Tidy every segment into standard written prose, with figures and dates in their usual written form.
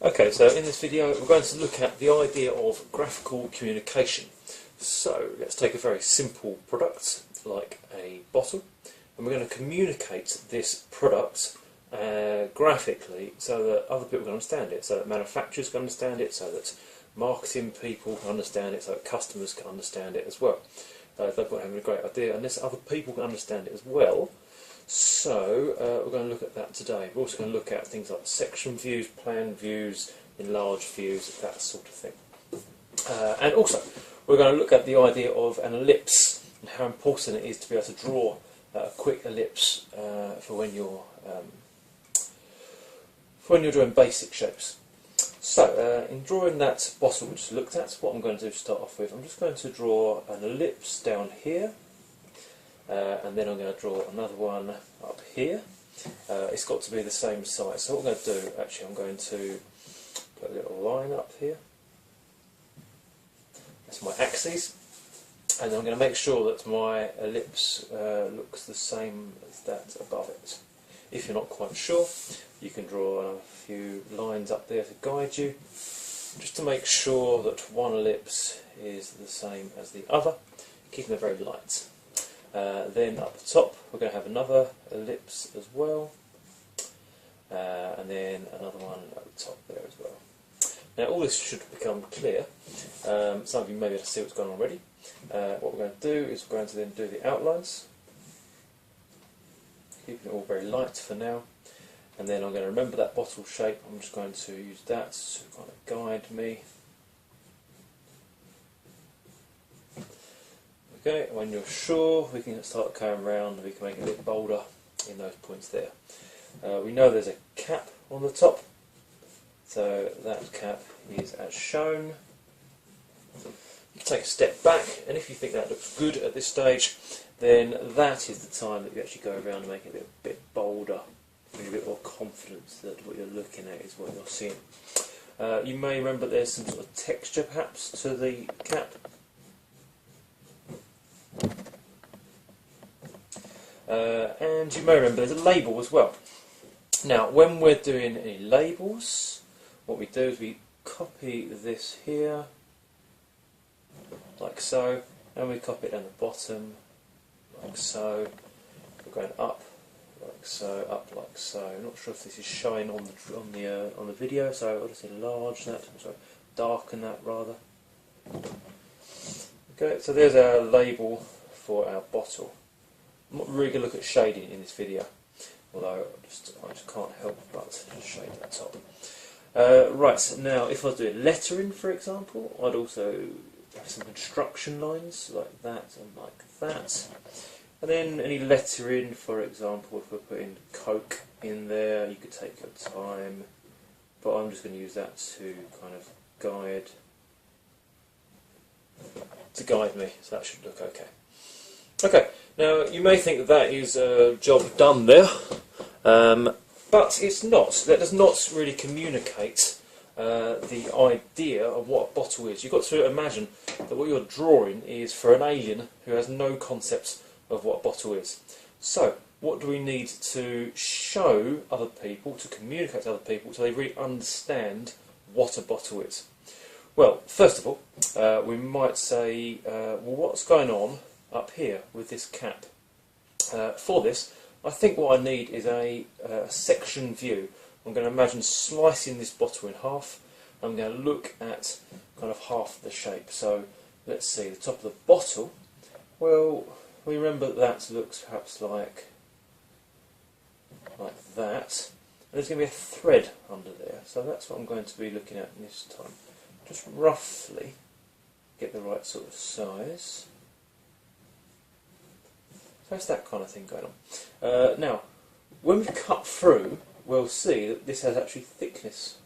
Okay, so in this video we're going to look at the idea of graphical communication. So let's take a very simple product like a bottle, and we're going to communicate this product graphically so that other people can understand it, so that manufacturers can understand it, so that marketing people can understand it, so that customers can understand it as well. They've got having a great idea, and this other people can understand it as well. So we're going to look at that today. We're also going to look at things like section views, plan views, enlarged views, that sort of thing. And also we're going to look at the idea of an ellipse and how important it is to be able to draw a quick ellipse for when you're drawing basic shapes. So in drawing that bottle we just looked at, what I'm going to do to start off with, I'm just going to draw an ellipse down here. And then I'm going to draw another one up here. It's got to be the same size. So what I'm going to do, actually, I'm going to put a little line up here. That's my axes. And I'm going to make sure that my ellipse looks the same as that above it. If you're not quite sure, you can draw a few lines up there to guide you, just to make sure that one ellipse is the same as the other, keeping it very light. Then up the top we're going to have another ellipse as well, and then another one at the top there as well. Now all this should become clear. Some of you may be able to see what's going on already. What we're going to do is we're going to then do the outlines, keeping it all very light for now, and then I'm going to remember that bottle shape. I'm just going to use that to kind of guide me. Okay, when you're sure, we can start going around and we can make it a bit bolder in those points there. We know there's a cap on the top, so that cap is as shown. You take a step back, and if you think that looks good at this stage, then that is the time that you actually go around and make it a bit bolder, with a bit more confidence that what you're looking at is what you're seeing. You may remember there's some sort of texture perhaps to the cap. And you may remember there's a label as well. Now when we're doing any labels, what we do is we copy this here, like so, and we copy it down the bottom, like so. We're going up, like so, up like so. I'm not sure if this is showing on the video, so I'll just enlarge that, so darken that rather. Okay, so there's our label for our bottle. I'm not really going to look at shading in this video, although I just can't help but shade that top. Right, now if I was doing lettering, for example, I'd also have some construction lines like that and like that. And then any lettering, for example, if we're putting Coke in there, you could take your time, but I'm just going to use that to kind of guide me, so that should look okay. Okay, now you may think that is a job done there, but it's not. That does not really communicate the idea of what a bottle is. You've got to imagine that what you're drawing is for an alien who has no concept of what a bottle is. So, what do we need to show other people, to communicate to other people, so they really understand what a bottle is? Well, first of all, we might say, well, what's going on up here with this cap? For this, I think what I need is a section view. I'm going to imagine slicing this bottle in half. I'm going to look at kind of half the shape. So let's see, the top of the bottle, well, we remember that looks perhaps like that. And there's going to be a thread under there, so that's what I'm going to be looking at this time. Just roughly get the right sort of size. So it's that kind of thing going on. Now, when we cut through, we'll see that this has actually thickness.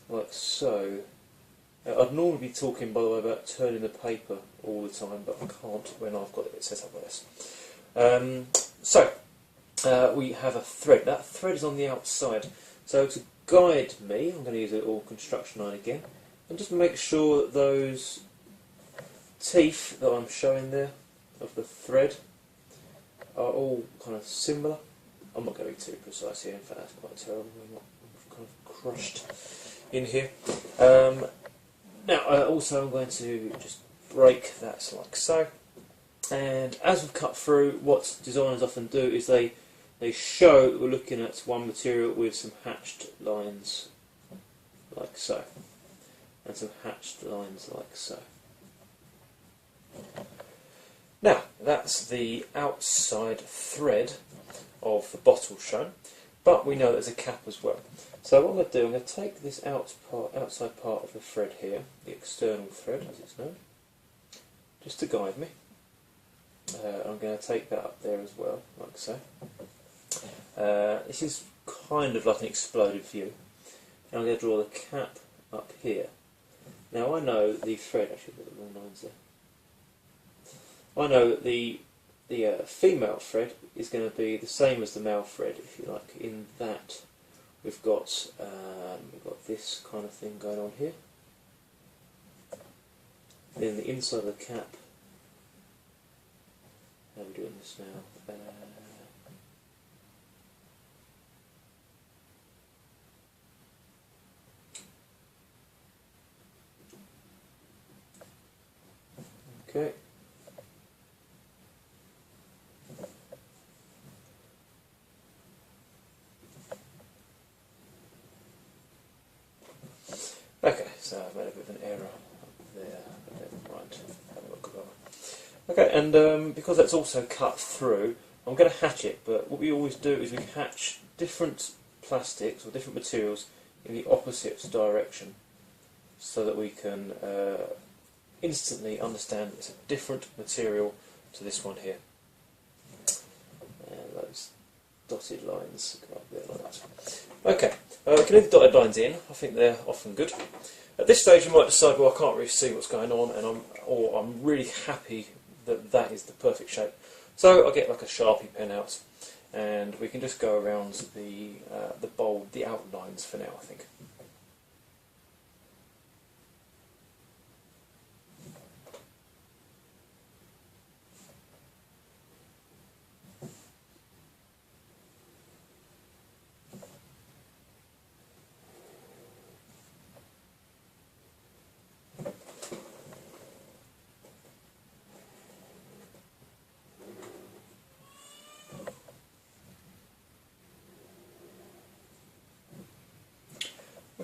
Like so. I'd normally be talking, by the way, about turning the paper all the time, but I can't when I've got it set up like this. We have a thread. That thread is on the outside. So to guide me, I'm going to use a little construction line again, and just make sure that those teeth that I'm showing there of the thread are all kind of similar. I'm not going to be too precise here, in fact that's quite terrible, I'm kind of crushed in here. Now also I'm going to just break that like so, and as we've cut through, what designers often do is they show that we're looking at one material with some hatched lines like so, and some hatched lines like so. Now that's the outside thread of the bottle shown, but we know there's a cap as well. So what I'm going to do, I'm going to take this outside part of the thread here, the external thread as it's known, just to guide me. I'm going to take that up there as well, like so. This is kind of like an exploded view. And I'm going to draw the cap up here. Now I know the thread, actually I've got the wrong lines there. I know that the female thread is going to be the same as the male thread, if you like, in that we've got this kind of thing going on here. Then the inside of the cap, how are we doing this now? Okay. Okay, so I've made a bit of an error up there. Right, have a look at that. Okay, and because that's also cut through, I'm going to hatch it, but what we always do is we hatch different plastics or different materials in the opposite direction so that we can instantly understand it's a different material to this one here. And those dotted lines go up there like that. Okay, we can leave the dotted lines in, I think they're often good. At this stage you might decide, well I can't really see what's going on, and I'm really happy that that is the perfect shape. So I'll get like a Sharpie pen out and we can just go around the bold, the outlines for now I think.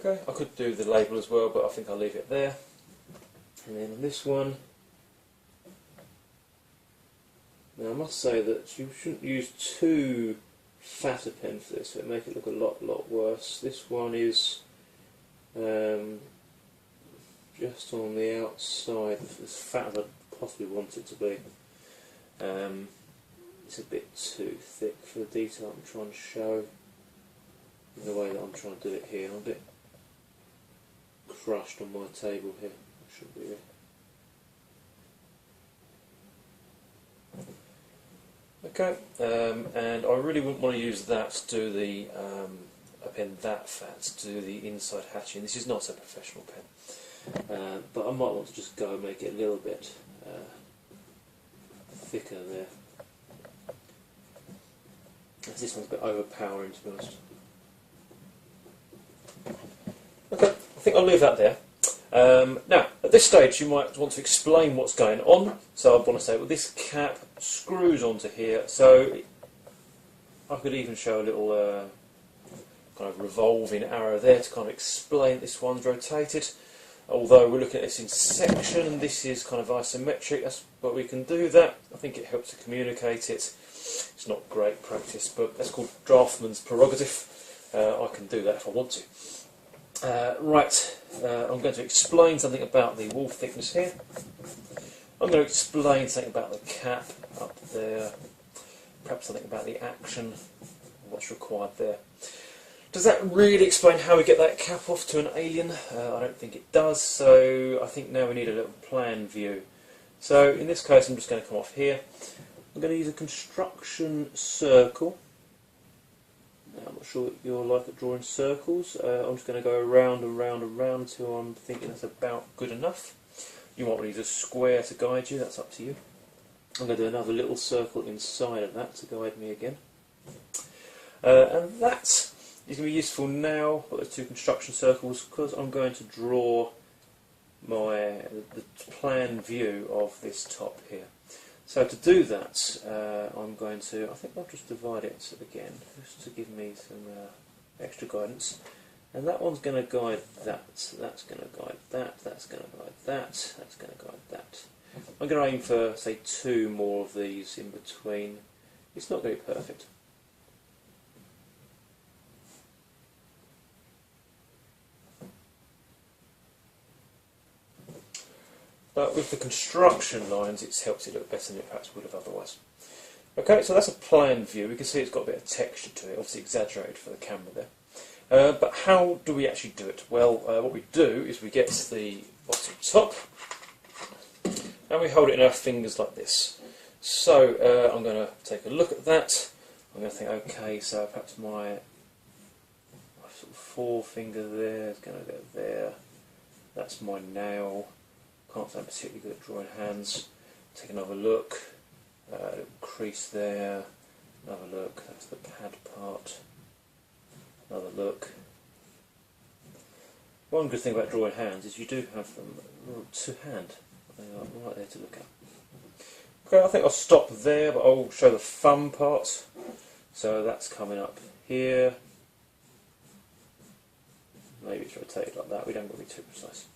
Okay, I could do the label as well, but I think I'll leave it there. And then on this one, now I must say that you shouldn't use too fat a pen for this, it will make it look a lot worse. This one is just on the outside, as fat as I possibly want it to be. It's a bit too thick for the detail I'm trying to show in the way that I'm trying to do it here. I'm a bit crushed on my table here. I should be there. Okay, and I really wouldn't want to use that to do the a pen that fat to do the inside hatching. This is not a professional pen, but I might want to just go and make it a little bit thicker there. This one's a bit overpowering, to be honest. Okay, I think I'll leave that there. Now, at this stage you might want to explain what's going on. So I want to say, well, this cap screws onto here, so I could even show a little kind of revolving arrow there to kind of explain this one's rotated. Although we're looking at this in section and this is kind of isometric, that's but we can do that. I think it helps to communicate it. It's not great practice, but that's called draftsman's prerogative. I can do that if I want to. Right, I'm going to explain something about the wall thickness here. I'm going to explain something about the cap up there, perhaps something about the action, what's required there. Does that really explain how we get that cap off to an alien? I don't think it does, so I think now we need a little plan view. So in this case I'm just going to come off here. I'm going to use a construction circle. Now, I'm not sure what you're like at drawing circles. I'm just going to go around and round and round until I'm thinking that's about good enough. You might want to use a square to guide you, that's up to you. I'm going to do another little circle inside of that to guide me again. And that is going to be useful now. I've got those two construction circles because I'm going to draw the plan view of this top here. So to do that, I'm going to, I think I'll just divide it again, just to give me some extra guidance. And that one's going to guide that, that's going to guide that, that's going to guide that, that's going to guide that. I'm going to aim for, say, 2 more of these in between. It's not going to be perfect. But with the construction lines, it's helped it look better than it perhaps would have otherwise. Okay, so that's a plan view. We can see it's got a bit of texture to it, obviously exaggerated for the camera there. But how do we actually do it? Well, what we do is we get the bottom top and we hold it in our fingers like this. So I'm going to take a look at that. I'm going to think, okay, so perhaps my sort of forefinger there is going to go there. That's my nail. Can't say I'm particularly good at drawing hands. Take another look. Little crease there. Another look. That's the pad part. Another look. One good thing about drawing hands is you do have them to hand. They are right there to look at. Okay, I think I'll stop there, but I'll show the thumb part. So that's coming up here. Maybe it's rotated like that. We don't want to be too precise.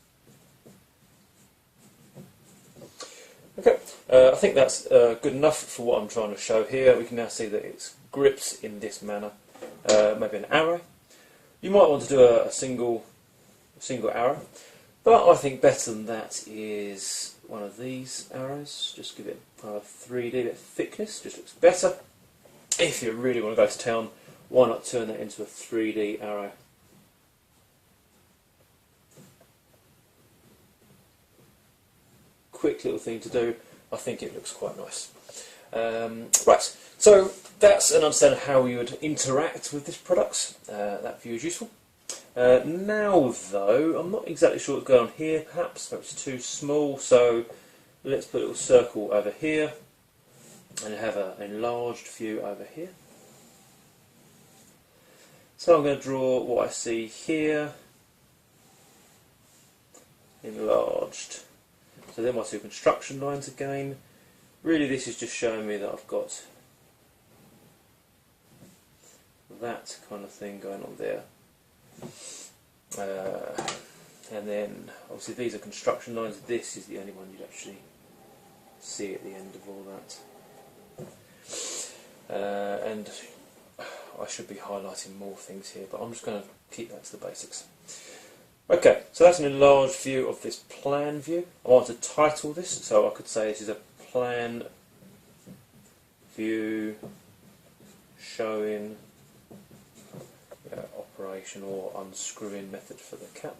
Okay, I think that's good enough for what I'm trying to show here. We can now see that it's gripped in this manner. Maybe an arrow. You might want to do a single arrow, but I think better than that is one of these arrows. Just give it kind of a 3D bit of thickness, just looks better. If you really want to go to town, why not turn that into a 3D arrow? Quick little thing to do. I think it looks quite nice. Right, so that's an understanding of how we would interact with this product. That view is useful. Now though, I'm not exactly sure what's going on here. Perhaps it's too small, so let's put a little circle over here and have an enlarged view over here. So I'm going to draw what I see here, enlarged. So they're my two construction lines again. Really this is just showing me that I've got that kind of thing going on there. And then obviously these are construction lines. This is the only one you'd actually see at the end of all that. And I should be highlighting more things here, but I'm just going to keep that to the basics. Okay, so that's an enlarged view of this plan view. I want to title this, so I could say this is a plan view showing operation or unscrewing method for the cap.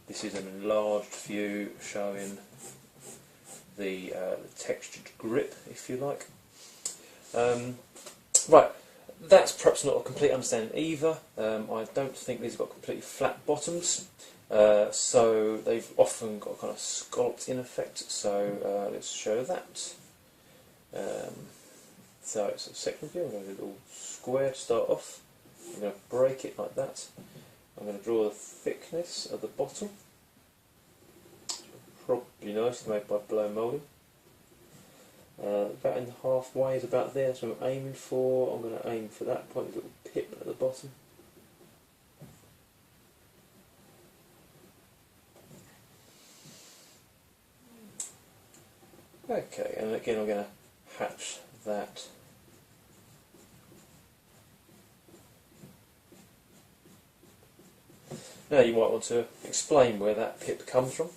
This is an enlarged view showing the textured grip, if you like. Right. That's perhaps not a complete understanding either. I don't think these have got completely flat bottoms, so they've often got a kind of scalloped in effect, so let's show that. So it's a second view. I'm going to do a little square to start off. I'm going to break it like that. I'm going to draw the thickness of the bottom. Probably nicely made by blow moulding. About in the halfway is about there, so I'm aiming for. I'm going to aim for that point, a little pip at the bottom. Okay, and again I'm going to hatch that. Now you might want to explain where that pip comes from.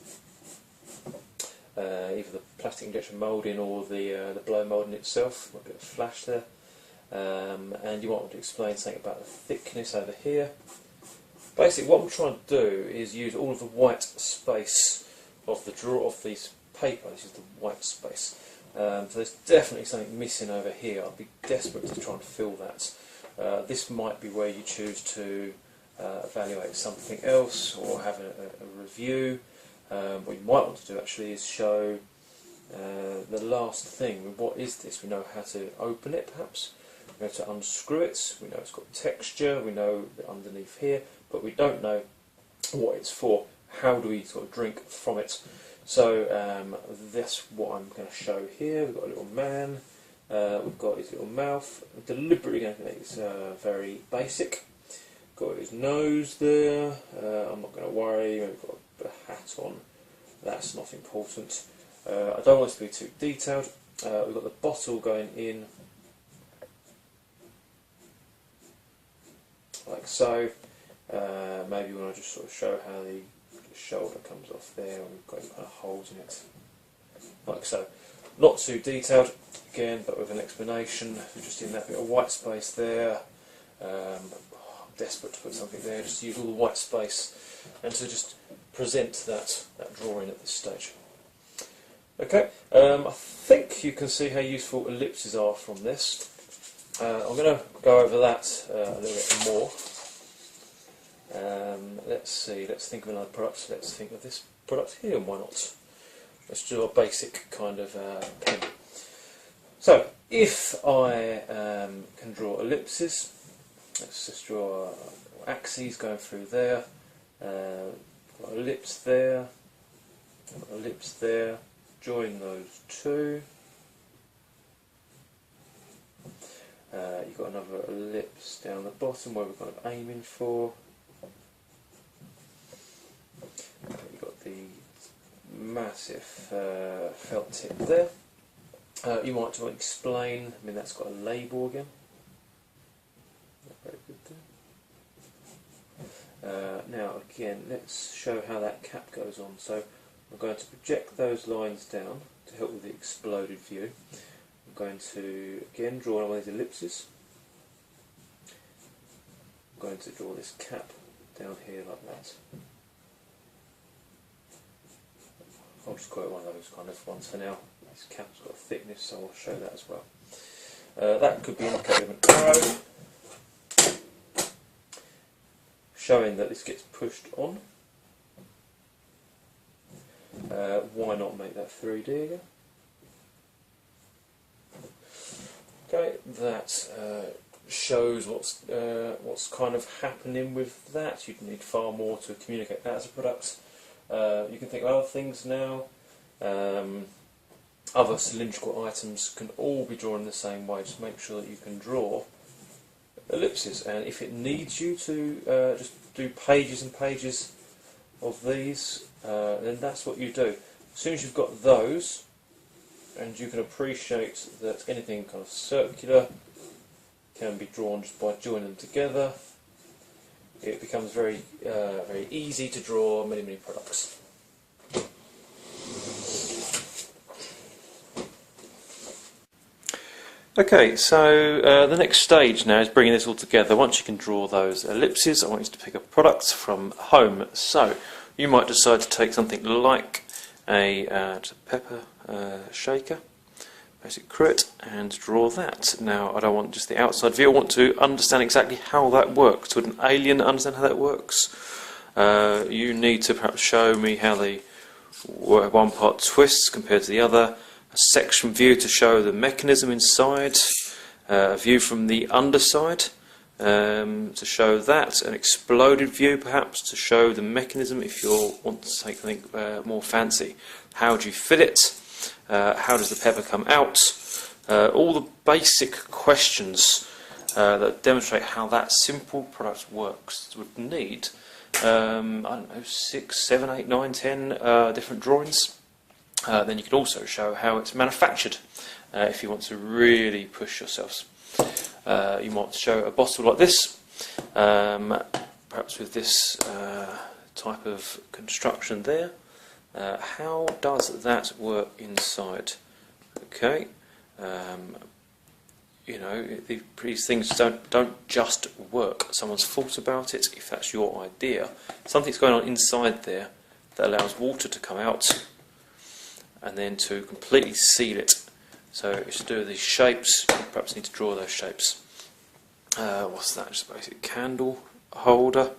Either the plastic injection moulding or the blow moulding itself. Might be a flash there. And you might want to explain something about the thickness over here. Basically what I'm trying to do is use all of the white space of the draw of these paper. This is the white space. So there's definitely something missing over here. I'd be desperate to try and fill that. This might be where you choose to evaluate something else or have a review. What you might want to do actually is show the last thing. What is this? We know how to open it perhaps. We're going to unscrew it. We know it's got texture, we know that underneath here, but we don't know what it's for. How do we sort of drink from it? So that's what I'm going to show here. We've got a little man, we've got his little mouth. I'm deliberately going to make this very basic. Got his nose there. I'm not going to worry. We've got a hat on. That's not important. I don't want it to be too detailed. We've got the bottle going in like so. Maybe we want to just sort of show how the shoulder comes off there, and we've got kind of holes in it, like so. Not too detailed, again, but with an explanation. We're just in that bit of white space there. I'm desperate to put something there, just to use all the white space and to just present that drawing at this stage. Okay, I think you can see how useful ellipses are from this. I'm going to go over that a little bit more. Let's see, let's think of another product. Let's think of this product here, why not? Let's do a basic kind of pen. So, if I can draw ellipses, let's just draw axes going through there, got an ellipse there, got an ellipse there, join those two. You've got another ellipse down the bottom where we're kind of aiming for. You've got the massive felt tip there. You might want to explain, I mean that's got a label again. Very good there. Now again, let's show how that cap goes on. So I'm going to project those lines down to help with the exploded view. I'm going to again draw one of these ellipses. I'm going to draw this cap down here like that. I'll just call it one of those kind of ones for now. This cap's got a thickness, so I'll show that as well. That could be indicated with an arrow, showing that this gets pushed on. Why not make that 3D again? Okay, that shows what's kind of happening with that. You'd need far more to communicate that as a product. You can think of other things now. Other cylindrical items can all be drawn in the same way. Just make sure that you can draw ellipses, and if it needs you to just do pages and pages of these, then that's what you do. As soon as you've got those, and you can appreciate that anything kind of circular can be drawn just by joining them together, it becomes very easy to draw many products. Okay, so the next stage now is bringing this all together. Once you can draw those ellipses, I want you to pick a product from home. So you might decide to take something like a pepper shaker, basic crit, and draw that. Now I don't want just the outside view, I want to understand exactly how that works. Would an alien understand how that works? You need to perhaps show me how the one part twists compared to the other, a section view to show the mechanism inside, a view from the underside to show that, an exploded view perhaps to show the mechanism if you want to take something more fancy. How do you fill it? How does the pepper come out? All the basic questions that demonstrate how that simple product works would need, I don't know, 6, 7, 8, 9, 10 different drawings. Then you could also show how it's manufactured if you want to really push yourselves. You might show a bottle like this, perhaps with this type of construction there. How does that work inside? Okay, you know, these things don't just work. Someone's thought about it. If that's your idea, something's going on inside there that allows water to come out and then to completely seal it. So it's to do with these shapes. You perhaps need to draw those shapes. What's that? Just a basic candle holder.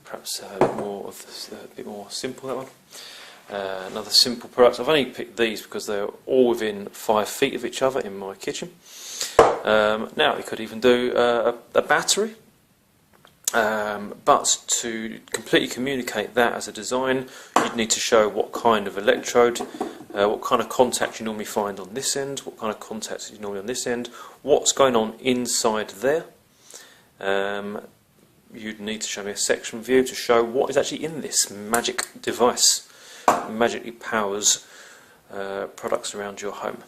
Perhaps a bit more simple, that one. Another simple product. I've only picked these because they're all within 5 feet of each other in my kitchen. Now we could even do a battery, but to completely communicate that as a design, you'd need to show what kind of electrode, what kind of contact you normally find on this end, what kind of contacts you normally on this end, what's going on inside there. You'd need to show me a section view to show what is actually in this magic device. Magically powers products around your home.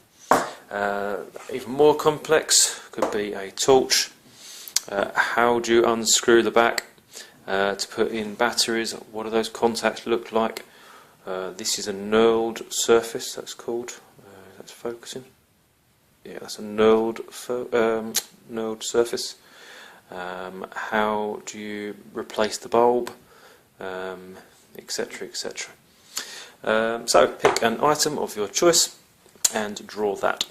Even more complex could be a torch. How do you unscrew the back to put in batteries? What do those contacts look like? This is a knurled surface, that's called. That's focusing. Yeah, that's a knurled surface. How do you replace the bulb? Etc. etc. So pick an item of your choice and draw that.